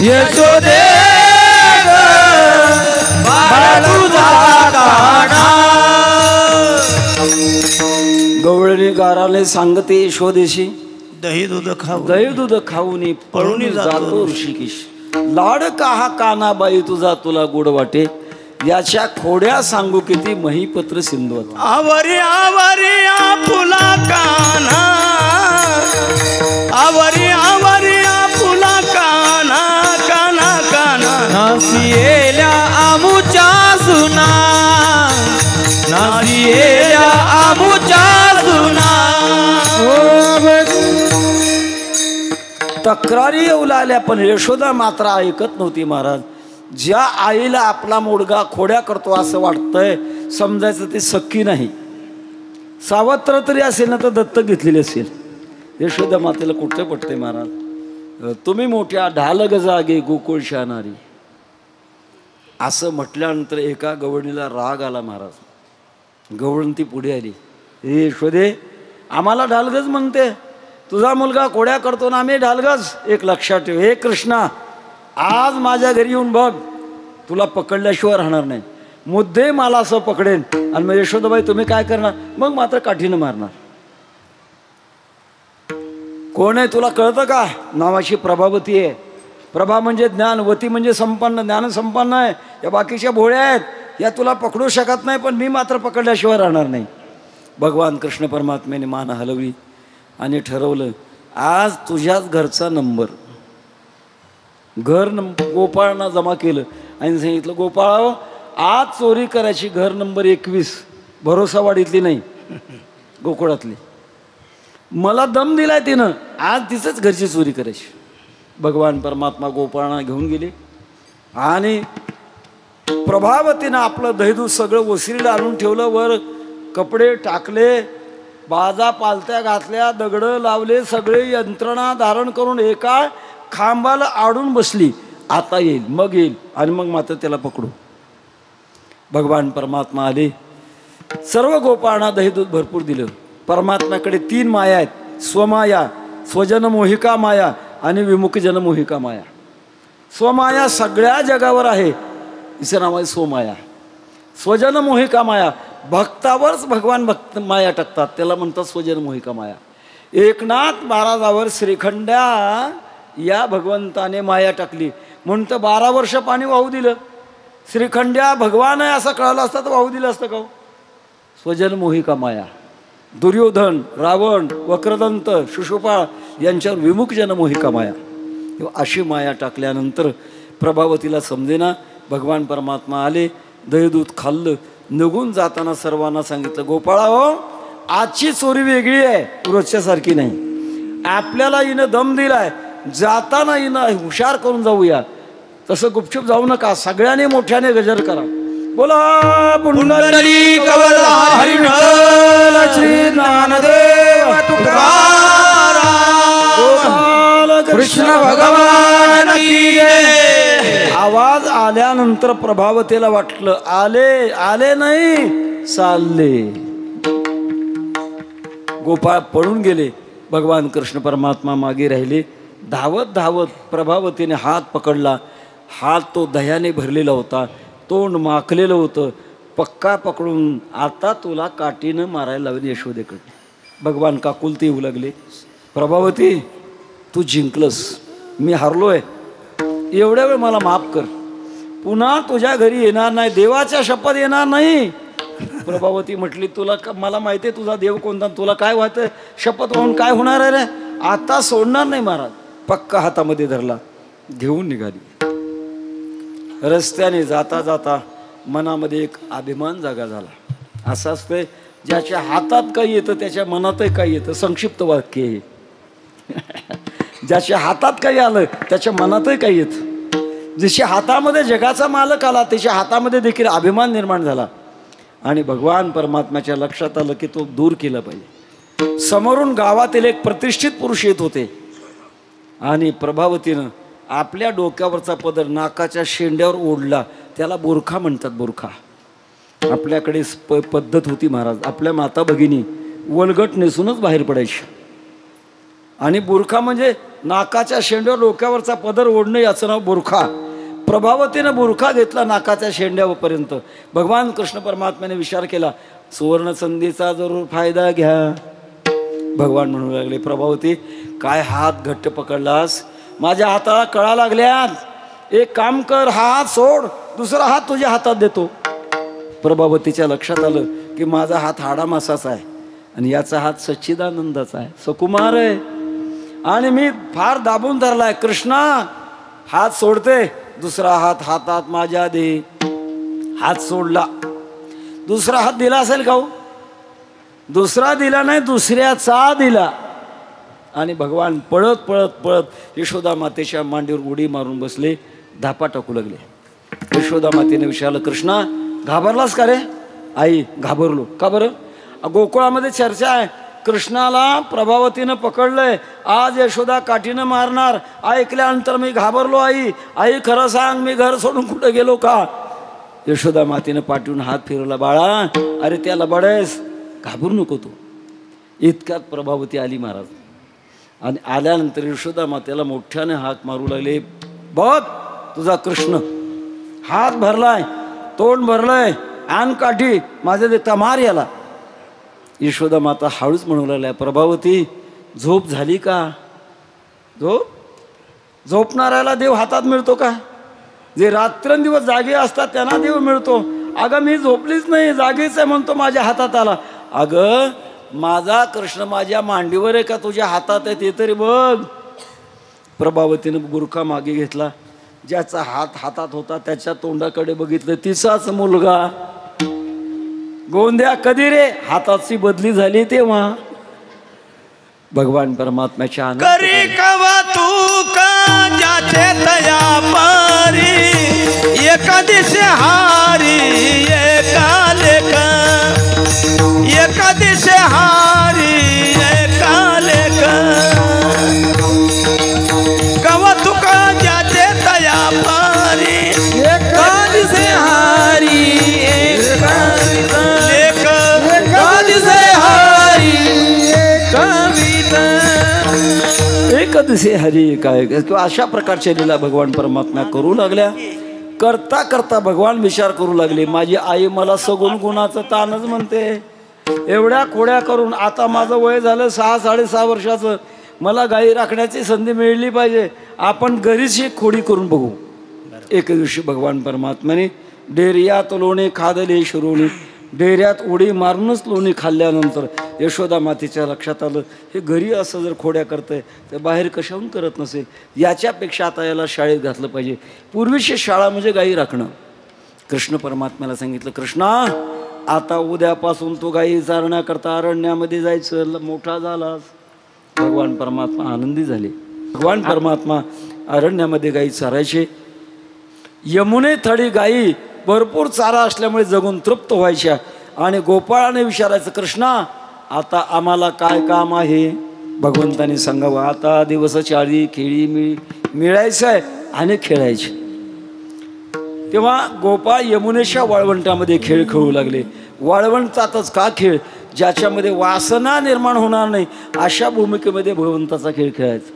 यशोदे ग बाळ तुझा काना. गवळणी गाराले सांगते यशोदेशी दही दूध खाऊ दही दूध खाऊनी पळून जातो ऋषिकेश. लाड काहा कानाबाई तुझा तुला गोड वाटे याच्या खोड्या सांगू किती महीपत्र सिंधुवत. आवरी आवरी आपुला काना आवरी आवरी आपुला काना काना काना नासिएल्या आमुच्या सुना नासिएल्या आमुच्या सुना. तक्रारी येऊ लागल्या पण यशोदा मात्र ऐकत नव्हती. महाराज ज्या आईला आपला मुलगा खोड्या करतो असं वाटतंय समजायचं ते सख्खी नाही, सावत्र तरी असेल ना तर दत्तक घेतलेली असेल. यशोदा मातेला कुठे पटते महाराज. तुम्ही मोठ्या ढालग जागे गोकुळ शानारी असं म्हटल्यानंतर एका गवळणीला राग आला महाराज. गवळणी पुढे आली. हे यशोदे आम्हाला ढालगज म्हणते, तुझा मुलगा खोड्या करतो ना आम्ही ढालगज. एक लक्षात ठेव, हे कृष्णा आज माझ्या घरी येऊन बघ, तुला पकडल्याशिवाय राहणार नाही. मुद्दे मला असं पकडेन आणि मग यशोदाबाई तुम्ही काय करणार, मग मात्र काठीनं मारणार. कोण आहे तुला कळतं का? नावाची प्रभावती आहे. प्रभा म्हणजे ज्ञान, वती म्हणजे संपन्न, ज्ञान संपन्न आहे. या बाकीच्या भोळ्या आहेत, या तुला पकडू शकत नाही, पण मी मात्र पकडल्याशिवाय राहणार नाही. भगवान कृष्ण परमात्म्याने मान हलवली आणि ठरवलं आज तुझ्याच घरचा नंबर. गोपाळांना जमा केलं आणि सांगितलं गोपाळ आज चोरी करायची, घर नंबर 21 भरोसावाडीतली नाही गोकुळातली. मला दम दिलाय तिनं, आज तिचंच घरची चोरी करायची. भगवान परमात्मा गोपाळांना घेऊन गेले आणि प्रभावतीनं आपलं दहीदूध सगळं वसिरीला आणून ठेवलं. वर कपडे टाकले, बाजा पालत्या घातल्या, दगडं लावले, सगळे यंत्रणा धारण करून एका खांबाला आडून बसली. आता येईल मग येईल आणि मग मात्र त्याला पकडू. भगवान परमात्मा आले, सर्व गोपाळांना दहीदूध भरपूर दिलं. परमात्म्याकडे 3 माया आहेत, स्वमाया, स्वजन मोहिका माया आणि विमुखजन मोहिका माया. स्वमाया सगळ्या जगावर आहे, तिचं नाव आहे स्वमाया. स्वजन मोहिका माया भक्तावरच भगवान भक्त माया टाकतात, त्याला म्हणतात स्वजन मोहिका माया. एकनाथ महाराजावर श्रीखंड्या या भगवंताने माया टाकली म्हणून तर 12 वर्ष पाणी वाहू दिलं. श्रीखंड्या भगवान आहे असं कळलं असतं तर वाहू दिलं असतं का? स्वजन मोहिका माया. दुर्योधन, रावण, वक्रदंत, शिशुपाळ यांच्यावर विमुख जन मोहिका माया. तेव्हा अशी माया टाकल्यानंतर प्रभावतीला समजेना. भगवान परमात्मा आले, दहीदूध खाल्लं, निघून जाताना सर्वांना सांगितलं, गोपाळा हो, आजची चोरी वेगळी आहे, रोजच्यासारखी नाही. आपल्याला हिनं दम दिलाय, जाताना हिनं हुशार करून जाऊया. तसं गुपचूप जाऊ नका, सगळ्यांनी मोठ्याने गजर करा. बोला पुंडली कवला हरिविठ्ठल श्री ज्ञानदेव तुकाराम कृष्ण भगवान की जय. आवाज आल्यानंतर प्रभावतीला वाटलं आले आले नाही चालले. गोपाळ पळून गेले. भगवान कृष्ण परमात्मा मागे राहिले. धावत धावत प्रभावतीने हात पकडला. हात तो दह्याने भरलेला होता, तोंड माखलेलं होतं. पक्का पकडून आता तुला काठीनं मारायला लावली यशोदेकडे. भगवान काकुलती येऊ लागले. प्रभावती तू जिंकलंस, मी हारलोय, एवढ्या वेळ मला माफ कर, पुन्हा तुझ्या घरी येणार नाही, देवाच्या शपथ येणार नाही. प्रभावती म्हटली तुला मला माहिती आहे तुझा देव कोणता, तुला काय वाटतं, शपथ वाहून काय होणार आहे रे, आता सोडणार नाही महाराज. पक्का हातामध्ये धरला, घेऊन निघाली. रस्त्याने जाता जाता मनामध्ये एक अभिमान जागा झाला. असं असतं ज्याच्या हातात काही येतं त्याच्या मनातही काही येतं. संक्षिप्त वाक्य हे. ज्याच्या हातात काही आलं त्याच्या मनातही काही येतं. जशी हातामध्ये जगाचा मालक आला त्याच्या हातामध्ये देखील अभिमान निर्माण झाला. आणि भगवान परमात्म्याच्या लक्षात आलं की तो दूर केला पाहिजे. समोरून गावातील एक प्रतिष्ठित पुरुष येत होते आणि प्रभावतीनं आपल्या डोक्यावरचा पदर नाकाच्या शेंड्यावर ओढला. त्याला बोरखा म्हणतात. बोरखा आपल्याकडे पद्धत होती महाराज. आपल्या माता भगिनी वलगट नेसूनच बाहेर पडायची. आणि बुरखा म्हणजे नाकाच्या शेंड्यावर डोक्यावरचा पदर ओढणं, याचं नाव बुरखा. प्रभावतीनं बुरखा घेतला नाकाच्या शेंड्यापर्यंत. भगवान कृष्ण परमात्म्याने विचार केला, सुवर्ण संधीचा जरूर फायदा घ्या. भगवान म्हणू लागले, प्रभावती काय हात घट्ट पकडलास, माझ्या हाताला कळा लागल्यात, एक काम कर, हा हात सोड, दुसरा हात तुझ्या हातात देतो. प्रभावतीच्या लक्षात आलं की माझा हात हाडामासाचा आहे आणि याचा हात सच्चिदानंदाचा आहे, सकुमार आहे, आणि मी फार दाबून धरलाय. कृष्णा हात सोडते, दुसरा हात हातात माझ्या दे. हात सोडला, दुसरा हात दिला असेल का हो? दुसरा दिला नाही, दुसऱ्याचा दिला. आणि भगवान पळत पळत पळत यशोदा मातेच्या मांडीवर उडी मारून बसले, धापा टाकू लागले. यशोदा मातेने विचारलं, कृष्णा घाबरलास का रे? आई घाबरलो. का बरं? गोकुळामध्ये चर्चा आहे, कृष्णाला प्रभावतीनं पकडलंय, आज यशोदा काठीनं मारणार. ऐकल्यानंतर मी घाबरलो. आई आई खरं सांग, मी घर सोडून कुठं गेलो का? यशोदा मातेनं पाठवून हात फिरवला. बाळा अरे त्याला बडेस, घाबरू नको तू. इतक्यात प्रभावती आली महाराज. आणि आल्यानंतर यशोदा मातेला मोठ्याने हात मारू लागले. बघ तुझा कृष्ण, हात भरलाय, तोंड भरलंय, आण काठी, माझ्या देता मार याला. यशोदा माता हळूच म्हणू लागल्या, प्रभावती झोप झाली का? झोपणाऱ्याला देव हातात मिळतो का? जे रात्रंदिवस जागे असतात त्यांना देव मिळतो. अगं मी झोपलीच नाही, जागेच आहे म्हणतो, माझ्या हातात आला. अगं माझा कृष्ण माझ्या मांडीवर आहे का तुझ्या हातात आहे ते तरी बघ. प्रभावतीनं बुरखा मागे घेतला. ज्याचा हात हातात होता त्याच्या तोंडाकडे बघितलं, तिचाच मुलगा. गोंद्या कधी रे? हाताची बदली झाली तेव्हा. भगवान परमात्म्याच्या करी कवा तू का जाते तया पारी, एका दिसे हारी एका लेख, एका दिसे हारी एका लेख. कवा तू का जाते तया पारी, एका दिसे हारी एका लेख, एका दिसे हारी एका एक दिसे हरी काय किंवा अशा प्रकारच्या लीला भगवान परमात्मा करू लागल्या. करता करता भगवान विचार करू लागले, माझी आई मला सगुण गुणाचं तानच म्हणते, एवढ्या खोड्या करून आता माझं वय झालं 6-6.5 वर्षाचं. मला गाई राखण्याची संधी मिळली पाहिजे. आपण घरीच एक खोडी करून बघू. एक दिवशी भगवान परमात्म्याने डेर्यात लोणी खादले शिरोणी, डेऱ्यात उडी मारूनच लोणी खाल्ल्यानंतर यशोदा मातेच्या लक्षात आलं, हे घरी असं जर खोड्या करतंय तर बाहेर कशाहून करत नसेल. याच्यापेक्षा आता याला शाळेत घातलं पाहिजे. पूर्वीची शाळा म्हणजे गाई राखणं. कृष्ण परमात्म्याला सांगितलं, कृष्णा आता उद्यापासून तो गाई चारण्याकरता अरण्यामध्ये जायचं. मोठा झालास. भगवान परमात्मा आनंदी झाले. भगवान परमात्मा अरण्यामध्ये गाई चारायचे. यमुने थडी गाई भरपूर चारा असल्यामुळे जगून तृप्त व्हायच्या. आणि गोपाळाने विचारायचं, कृष्णा आता आम्हाला काय काम आहे. भगवंताने सांगावं, आता दिवस चारी खेळी मिळायचं आहे आणि खेळायचे. तेव्हा गोपाळ यमुनेच्या वाळवंटामध्ये खेळ खेळू लागले. वाळवंटातच का खेळ, ज्याच्यामध्ये वासना निर्माण होणार नाही अशा भूमिकेमध्ये भगवंताचा खेळ खेळायचा.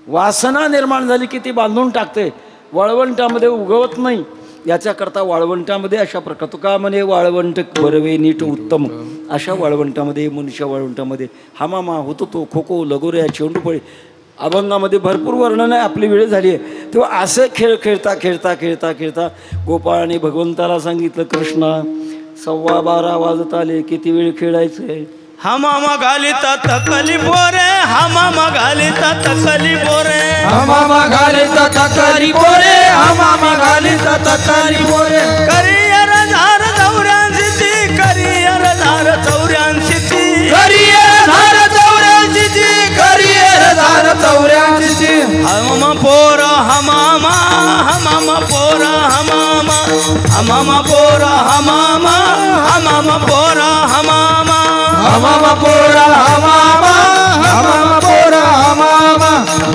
वासना निर्माण झाली की ती बांधून टाकते, वाळवंटामध्ये उगवत नाही. याच्याकरता वाळवंटामध्ये अशा प्रकार, तो का म्हणे वाळवंट बरवे नीट उत्तम, अशा वाळवंटामध्ये यमुनेच्या वाळवंटामध्ये हमामा होतो तो, खो खो लगोऱ्या चेंडूपळी अभंगामध्ये भरपूर वर्णन आहे. आपली वेळ झाली आहे. तेव्हा असे खेळ खेळता खेळता खेळता खेळता गोपाळाने भगवंताला सांगितलं, कृष्णा 12:15 वाजत आले, किती वेळ खेळायचंय. हमामा घालिता तकली बोरे, हमामा घालिता तकली बोरे, हमामा घालिता तकली बोरे, हमामा घालिता तकली बोरे. करियर धार चौऱ्यांशी, करियर धार चौऱ्यांशी, करियर धार 84, करियर धार 84. हमामा पोर हमामा, हमामा पोर हमामा, हमामा पोर हमामा, हमामा पोर हमामा, हमामा पोरा हमामा, हमामा पोरा हमामा,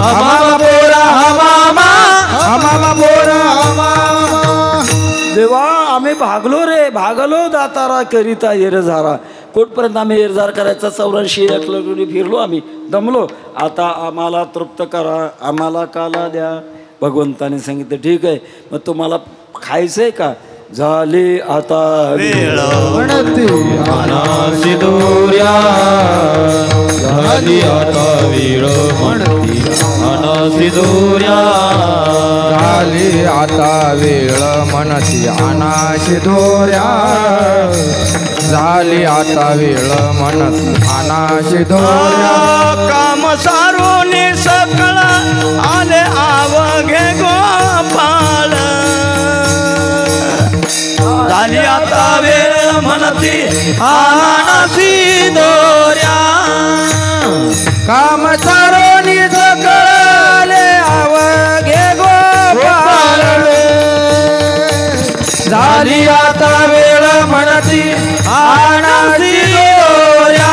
हमामा पोरा हमामा, हमामा पोरा हमामा. देवा आम्ही भागलो रे, भागलो दातारा करिता येरझारा. कोटपर्यंत आम्ही येरझार करायचा 84 किलोमीटर फिरलो, आम्ही दमलो. आता आम्हाला तृप्त करा, आम्हाला काला द्या. भगवंताने सांगितलं, ठीक आहे, मग तुम्हाला खायचंय का. झाले आता वेळ म्हणती अनासी दोऱ्या, झाली आता वेळ म्हणती अनासी दोऱ्या, झाली आता वेळ म्हणती अनासी दोऱ्या, झाली आता वेळ म्हणती अनासी दोऱ्या. काम सारून सकळ आले आवघे गोपाळ, झाली आता वेळ म्हणती अनासी दोऱ्या. काम सारोनी सकळले आवघे गोपाळ, झाली आता वेळ म्हणती अनासी दोऱ्या.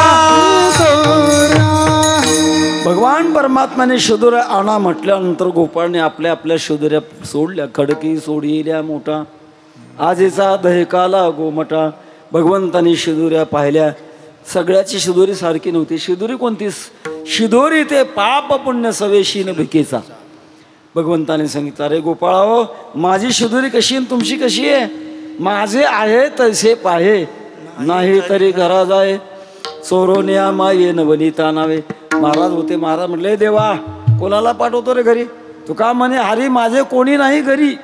भगवान परमात्म्याने शिदुऱ्या आणा म्हटल्यानंतर गोपाळने आपल्या आपल्या शिदुऱ्या सोडल्या. खडकी सोडील्या मोठा, आजीचा दहेकाला गोमटा. भगवंतानी शिदुऱ्या पाहिल्या, सगळ्याची शिदोरी सारखी नव्हती. शिदोरी कोणती, शिदोरी ते पाप पुण्य सवेशीन भिकेचा. भगवंताने सांगितलं, अरे गोपाळा हो, माझी शिदोरी कशी आहे तुमची कशी आहे. माझे आहे तसे पाहे, नाही तरी घरा जाय. चोरोन्या माये नवनीता नावे. महाराज होते, महाराज म्हटले, देवा कोणाला पाठवतो रे घरी. तू का म्हणे, हरी माझे कोणी नाही घरी.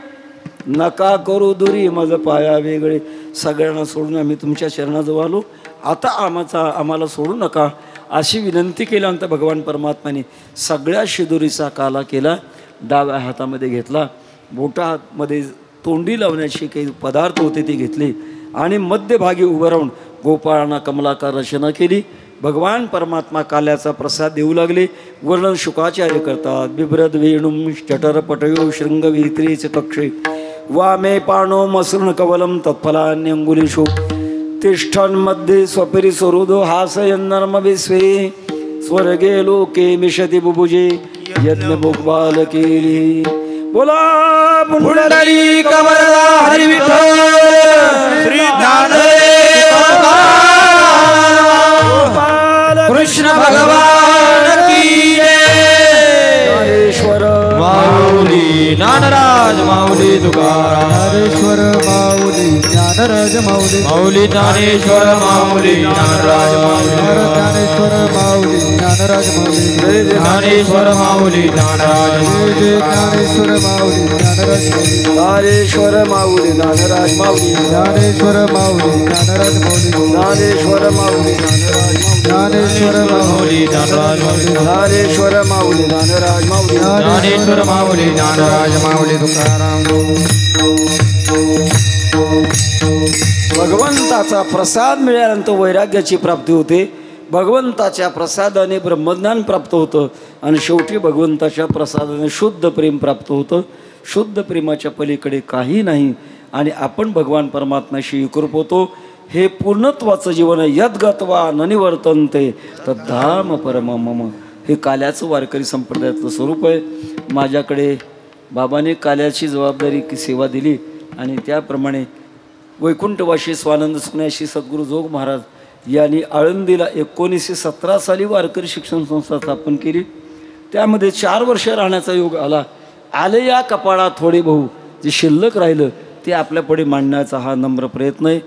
नका करू दुरी मज पाया वेगळे. सगळ्यांना सोडून आम्ही तुमच्या चरणाजवळ आलो, आता आम्हाला सोडू नका अशी विनंती केल्यानंतर भगवान परमात्म्याने सगळ्या शिदोरीचा काला केला. डाव्या हातामध्ये घेतला, बोटा हातमध्ये तोंडी लावण्याचे काही पदार्थ होते ते घेतले आणि मध्यभागी उभं राहून गोपाळांना कमलाकार रचना केली. भगवान परमात्मा काल्याचा प्रसाद देऊ लागले. वर्णन शुकाचार्य करतात. बिभ्रद वेणुम चटर पटयो शृंगवीत्रेच कक्षे, वामे पाणो मसृण कवलम तत्फलान्यंगुलीषु, तिष्ठन् मध्ये स्वपिरी स्वरुदो हासयन् नर्म विश्वे, स्वर्गे लोके मिषति बुभुजे यज्ञ भोगबाल केली. बोला पुंडली कमरदा हरी विठ्ठल श्री ज्ञानदेव कृष्ण भगवान की जय. ज्ञानेश्वर माऊली ज्ञानराज माऊली तुकाराम ज्ञानेश्वर माऊली ज्ञानराज माऊली माऊली ज्ञानेश्वर माऊली ज्ञानराज माऊली ज्ञानेश्वर माऊली ज्ञानराज माऊली ज्ञानेश्वर माऊली ज्ञानराज जय ज्ञानेश्वर माऊली ज्ञानराज माऊली ज्ञानेश्वर माऊली ज्ञानराज माऊली ज्ञानेश्वर माऊली ज्ञानराज माऊली ज्ञानेश्वर माऊली ज्ञानराज माऊली ज्ञानेश्वर माऊली ज्ञानराज माऊली ज्ञानेश्वर माऊली ज्ञानराज माऊली ज्ञानेश्वर माऊली ज्ञानराज माऊली तुकाराम भगवंताचा प्रसाद मिळाल्यानंतर वैराग्याची प्राप्ती होते. भगवंताच्या प्रसादाने ब्रह्मज्ञान प्राप्त होतं आणि शेवटी भगवंताच्या प्रसादाने शुद्ध प्रेम प्राप्त होतं. शुद्ध प्रेमाच्या पलीकडे काही नाही आणि आपण भगवान परमात्म्याशी एकरूप होतो. हे पूर्णत्वाचं जीवन आहे. यद्गत्वा न निवर्तन्ते तद्धाम परम मम. हे काल्याचं वारकरी संप्रदायाचं स्वरूप आहे. माझ्याकडे बाबाने काल्याची जबाबदारी की सेवा दिली आणि त्याप्रमाणे वैकुंठवासी स्वानंद सुन्याशी सद्गुरू जोग महाराज यांनी आळंदीला 1917 साली वारकरी शिक्षण संस्था स्थापन केली. त्यामध्ये 4 वर्ष राहण्याचा योग आले या कपाळात थोडे बहु जे शिल्लक राहिलं ते आपल्यापुढे मांडण्याचा हा नम्र प्रयत्न आहे.